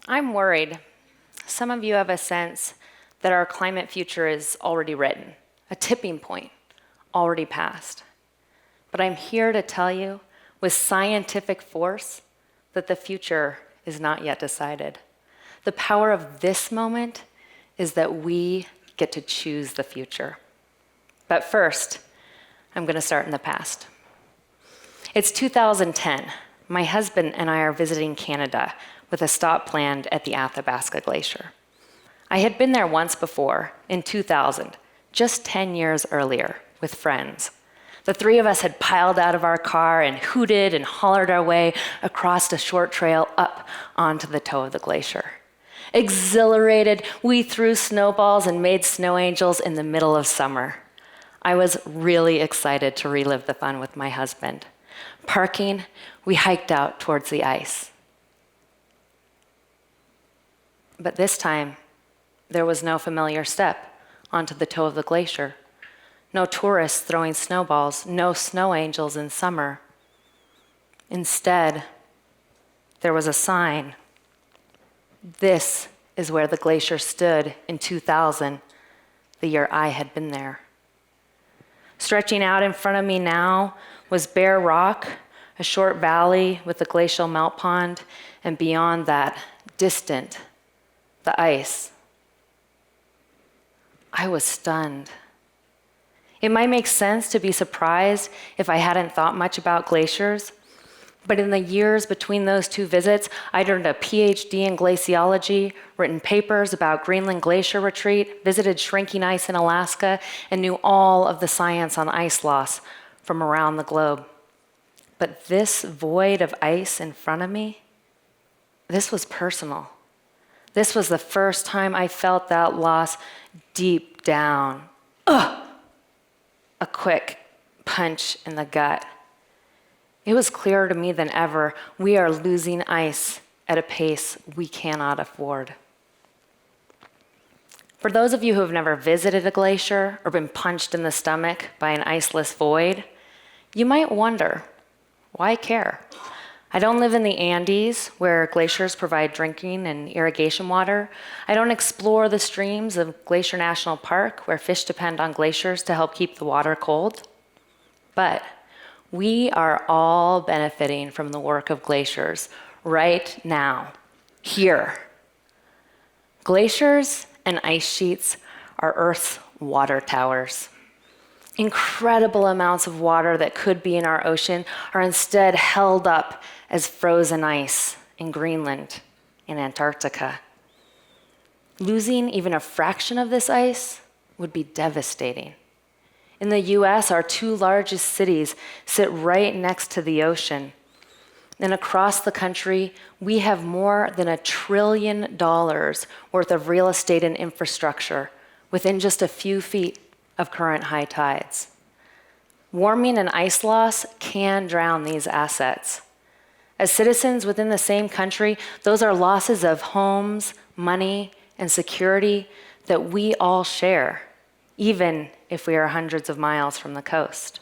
I'm worried. Some of you have a sense that our climate future is already written, a tipping point already passed. But I'm here to tell you with scientific force that the future is not yet decided. The power of this moment is that we get to choose the future. But first, I'm going to start in the past. It's 2010. My husband and I are visiting Canada with a stop planned at the Athabasca Glacier. I had been there once before, in 2000, just 10 years earlier, with friends. The three of us had piled out of our car and hooted and hollered our way across a short trail up onto the toe of the glacier. Exhilarated, we threw snowballs and made snow angels in the middle of summer. I was really excited to relive the fun with my husband. Parking, we hiked out towards the ice. But this time, there was no familiar step onto the toe of the glacier. No tourists throwing snowballs, no snow angels in summer. Instead, there was a sign. This is where the glacier stood in 2000, the year I had been there. Stretching out in front of me now was bare rock, a short valley with a glacial melt pond, and beyond that, distant, the ice. I was stunned. It might make sense to be surprised if I hadn't thought much about glaciers, but in the years between those two visits, I'd earned a PhD in glaciology, written papers about Greenland glacier retreat, visited shrinking ice in Alaska, and knew all of the science on ice loss from around the globe. But this void of ice in front of me, this was personal. This was the first time I felt that loss deep down. Ugh! A quick punch in the gut. It was clearer to me than ever, we are losing ice at a pace we cannot afford. For those of you who have never visited a glacier or been punched in the stomach by an iceless void, you might wonder, why care? I don't live in the Andes, where glaciers provide drinking and irrigation water. I don't explore the streams of Glacier National Park, where fish depend on glaciers to help keep the water cold. But we are all benefiting from the work of glaciers right now, here. Glaciers and ice sheets are Earth's water towers. Incredible amounts of water that could be in our ocean are instead held up as frozen ice in Greenland and Antarctica. Losing even a fraction of this ice would be devastating. In the US, our two largest cities sit right next to the ocean. And across the country, we have more than $1 trillion worth of real estate and infrastructure within just a few feet of current high tides. Warming and ice loss can drown these assets. As citizens within the same country, those are losses of homes, money, and security that we all share, even if we are hundreds of miles from the coast.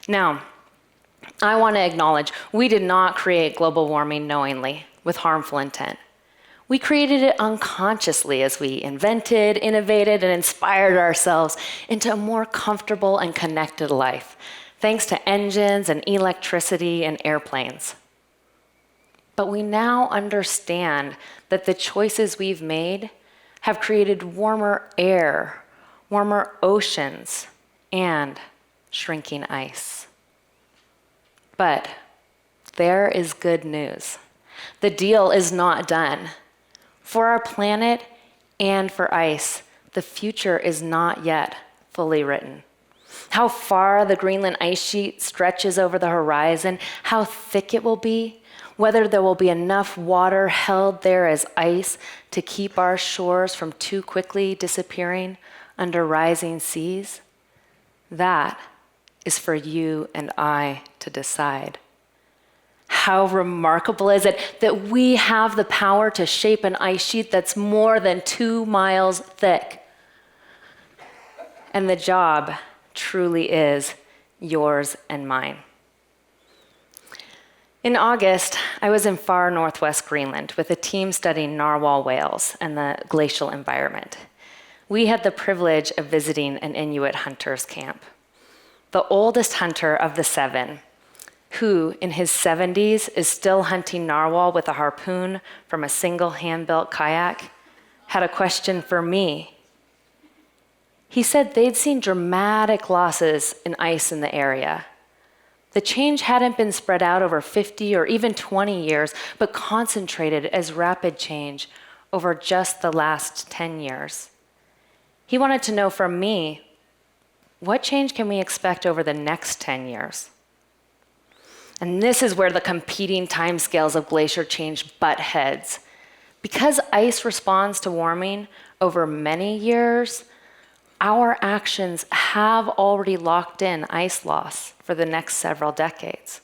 Now, I want to acknowledge we did not create global warming knowingly with harmful intent. We created it unconsciously as we invented, innovated, and inspired ourselves into a more comfortable and connected life, thanks to engines and electricity and airplanes. But we now understand that the choices we've made have created warmer air, warmer oceans, and shrinking ice. But there is good news. The deal is not done. For our planet and for ice, the future is not yet fully written. How far the Greenland ice sheet stretches over the horizon, how thick it will be, whether there will be enough water held there as ice to keep our shores from too quickly disappearing under rising seas, that is for you and I to decide. How remarkable is it that we have the power to shape an ice sheet that's more than 2 miles thick? And the job truly is yours and mine. In August, I was in far northwest Greenland with a team studying narwhal whales and the glacial environment. We had the privilege of visiting an Inuit hunter's camp. The oldest hunter of the 7, who in his 70s is still hunting narwhal with a harpoon from a single hand-built kayak, had a question for me. He said they'd seen dramatic losses in ice in the area. The change hadn't been spread out over 50 or even 20 years, but concentrated as rapid change over just the last 10 years. He wanted to know from me, what change can we expect over the next 10 years? And this is where the competing timescales of glacier change butt heads. Because ice responds to warming over many years, our actions have already locked in ice loss for the next several decades.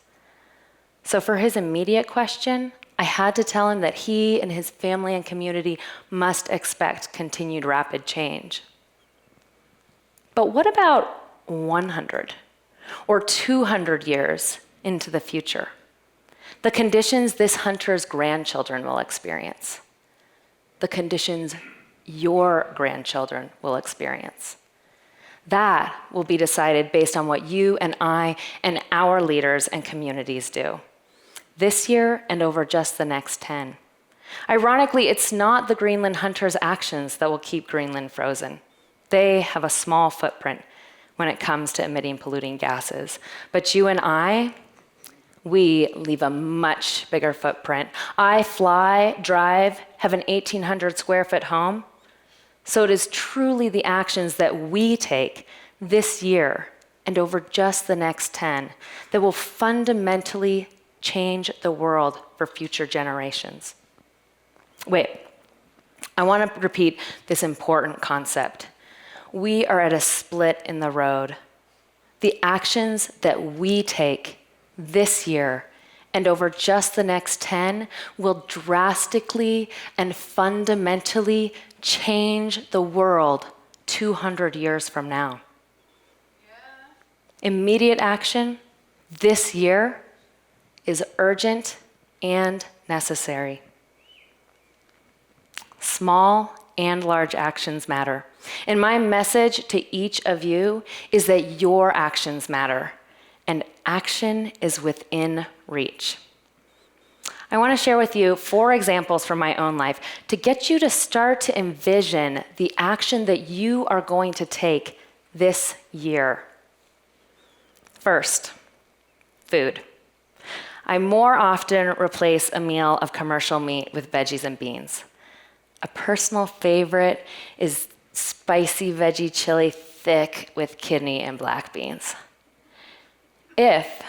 So for his immediate question, I had to tell him that he and his family and community must expect continued rapid change. But what about 100 or 200 years into the future? The conditions this hunter's grandchildren will experience. The conditions your grandchildren will experience. That will be decided based on what you and I and our leaders and communities do this year and over just the next 10. Ironically, it's not the Greenland hunters' actions that will keep Greenland frozen. They have a small footprint when it comes to emitting polluting gases. But you and I, we leave a much bigger footprint. I fly, drive, have an 1,800 square foot home. So it is truly the actions that we take this year and over just the next 10 that will fundamentally change the world for future generations. Wait, I want to repeat this important concept. We are at a split in the road. The actions that we take this year and over just the next 10 will drastically and fundamentally change the world 200 years from now. Yeah. Immediate action this year is urgent and necessary. Small and large actions matter. And my message to each of you is that your actions matter, and action is within reach. I want to share with you 4 examples from my own life to get you to start to envision the action that you are going to take this year. First, food. I more often replace a meal of commercial meat with veggies and beans. A personal favorite is spicy veggie chili thick with kidney and black beans. If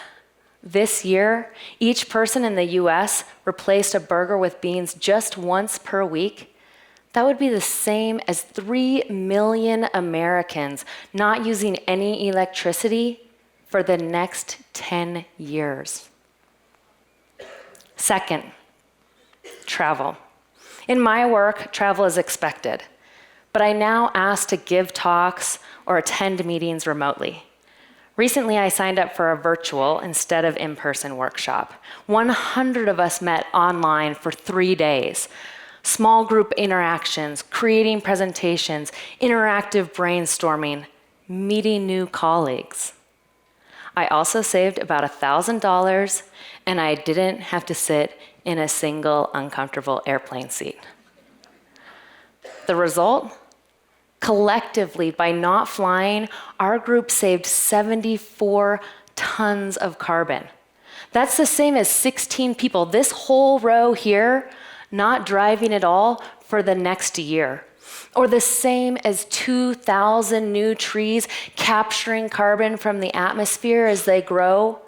this year, each person in the US replaced a burger with beans just once per week, that would be the same as 3 million Americans not using any electricity for the next 10 years. Second, travel. In my work, travel is expected, but I now ask to give talks or attend meetings remotely. Recently, I signed up for a virtual instead of in-person workshop. 100 of us met online for 3 days. Small group interactions, creating presentations, interactive brainstorming, meeting new colleagues. I also saved about $1,000, and I didn't have to sit in a single uncomfortable airplane seat. The result? Collectively, by not flying, our group saved 74 tons of carbon. That's the same as 16 people, this whole row here, not driving at all for the next year. Or the same as 2,000 new trees capturing carbon from the atmosphere as they grow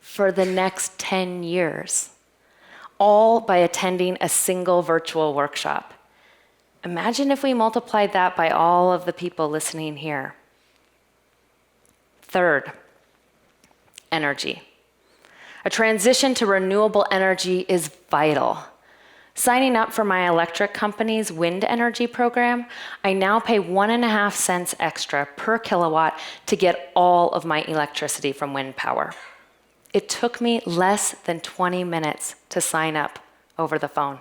for the next 10 years. All by attending a single virtual workshop. Imagine if we multiplied that by all of the people listening here. Third, energy. A transition to renewable energy is vital. Signing up for my electric company's wind energy program, I now pay 1.5 cents extra per kilowatt to get all of my electricity from wind power. It took me less than 20 minutes to sign up over the phone.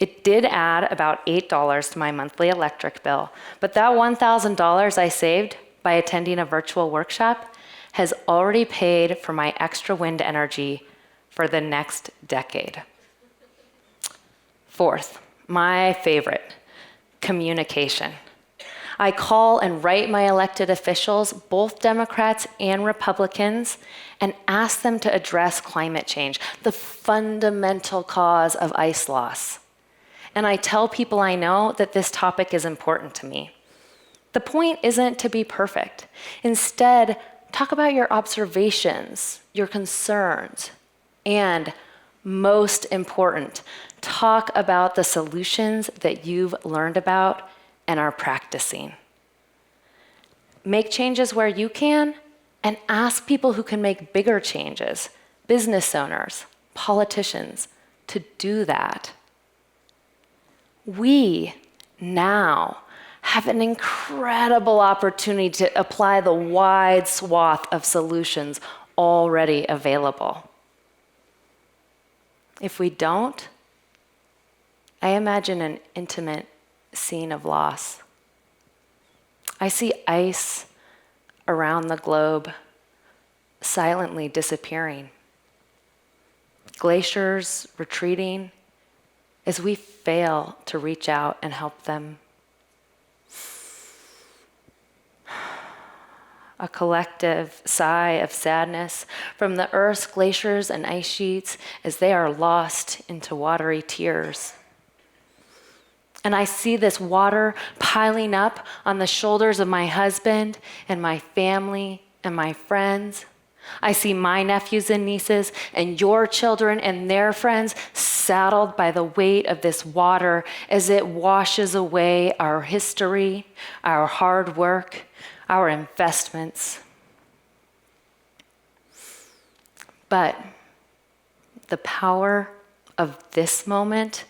It did add about $8 to my monthly electric bill, but that $1,000 I saved by attending a virtual workshop has already paid for my extra wind energy for the next decade. Fourth, my favorite, communication. I call and write my elected officials, both Democrats and Republicans, and ask them to address climate change, the fundamental cause of ice loss. And I tell people I know that this topic is important to me. The point isn't to be perfect. Instead, talk about your observations, your concerns, and most important, talk about the solutions that you've learned about and are practicing. Make changes where you can, and ask people who can make bigger changes, business owners, politicians, to do that. We now have an incredible opportunity to apply the wide swath of solutions already available. If we don't, I imagine an intimate scene of loss. I see ice around the globe silently disappearing, glaciers retreating as we fail to reach out and help them. A collective sigh of sadness from the Earth's glaciers and ice sheets as they are lost into watery tears. And I see this water piling up on the shoulders of my husband and my family and my friends. I see my nephews and nieces and your children and their friends saddled by the weight of this water as it washes away our history, our hard work, our investments. But the power of this moment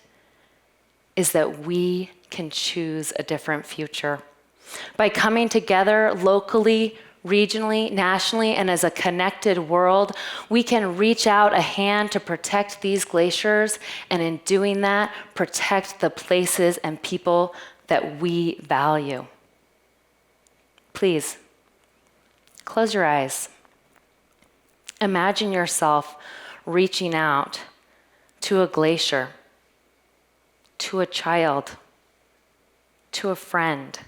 is that we can choose a different future. By coming together locally, regionally, nationally, and as a connected world, we can reach out a hand to protect these glaciers, and in doing that, protect the places and people that we value. Please, close your eyes. Imagine yourself reaching out to a glacier, to a child, to a friend.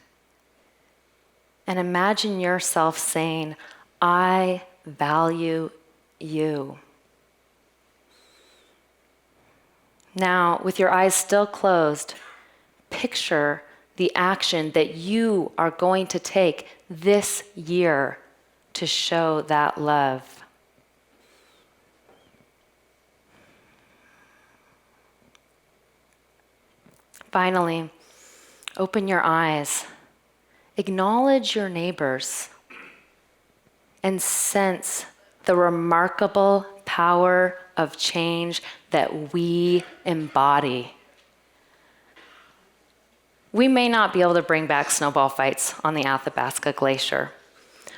And imagine yourself saying, I value you. Now, with your eyes still closed, picture the action that you are going to take this year to show that love. Finally, open your eyes, acknowledge your neighbors, and sense the remarkable power of change that we embody. We may not be able to bring back snowball fights on the Athabasca Glacier,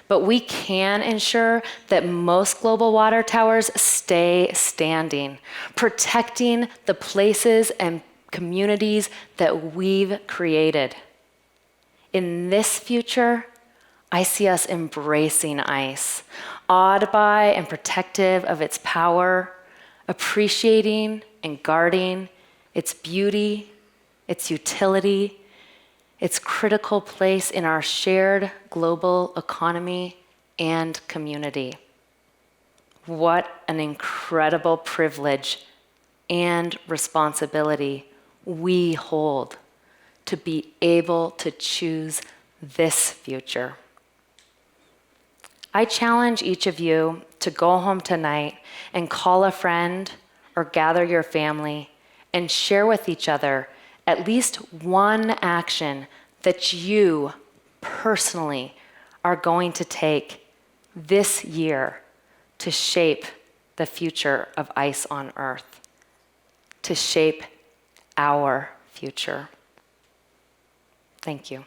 but we can ensure that most global water towers stay standing, protecting the places and communities that we've created. In this future, I see us embracing ice, awed by and protective of its power, appreciating and guarding its beauty, its utility, its critical place in our shared global economy and community. What an incredible privilege and responsibility we hold to be able to choose this future. I challenge each of you to go home tonight and call a friend or gather your family and share with each other at least one action that you personally are going to take this year to shape the future of ice on Earth, to shape our future. Thank you.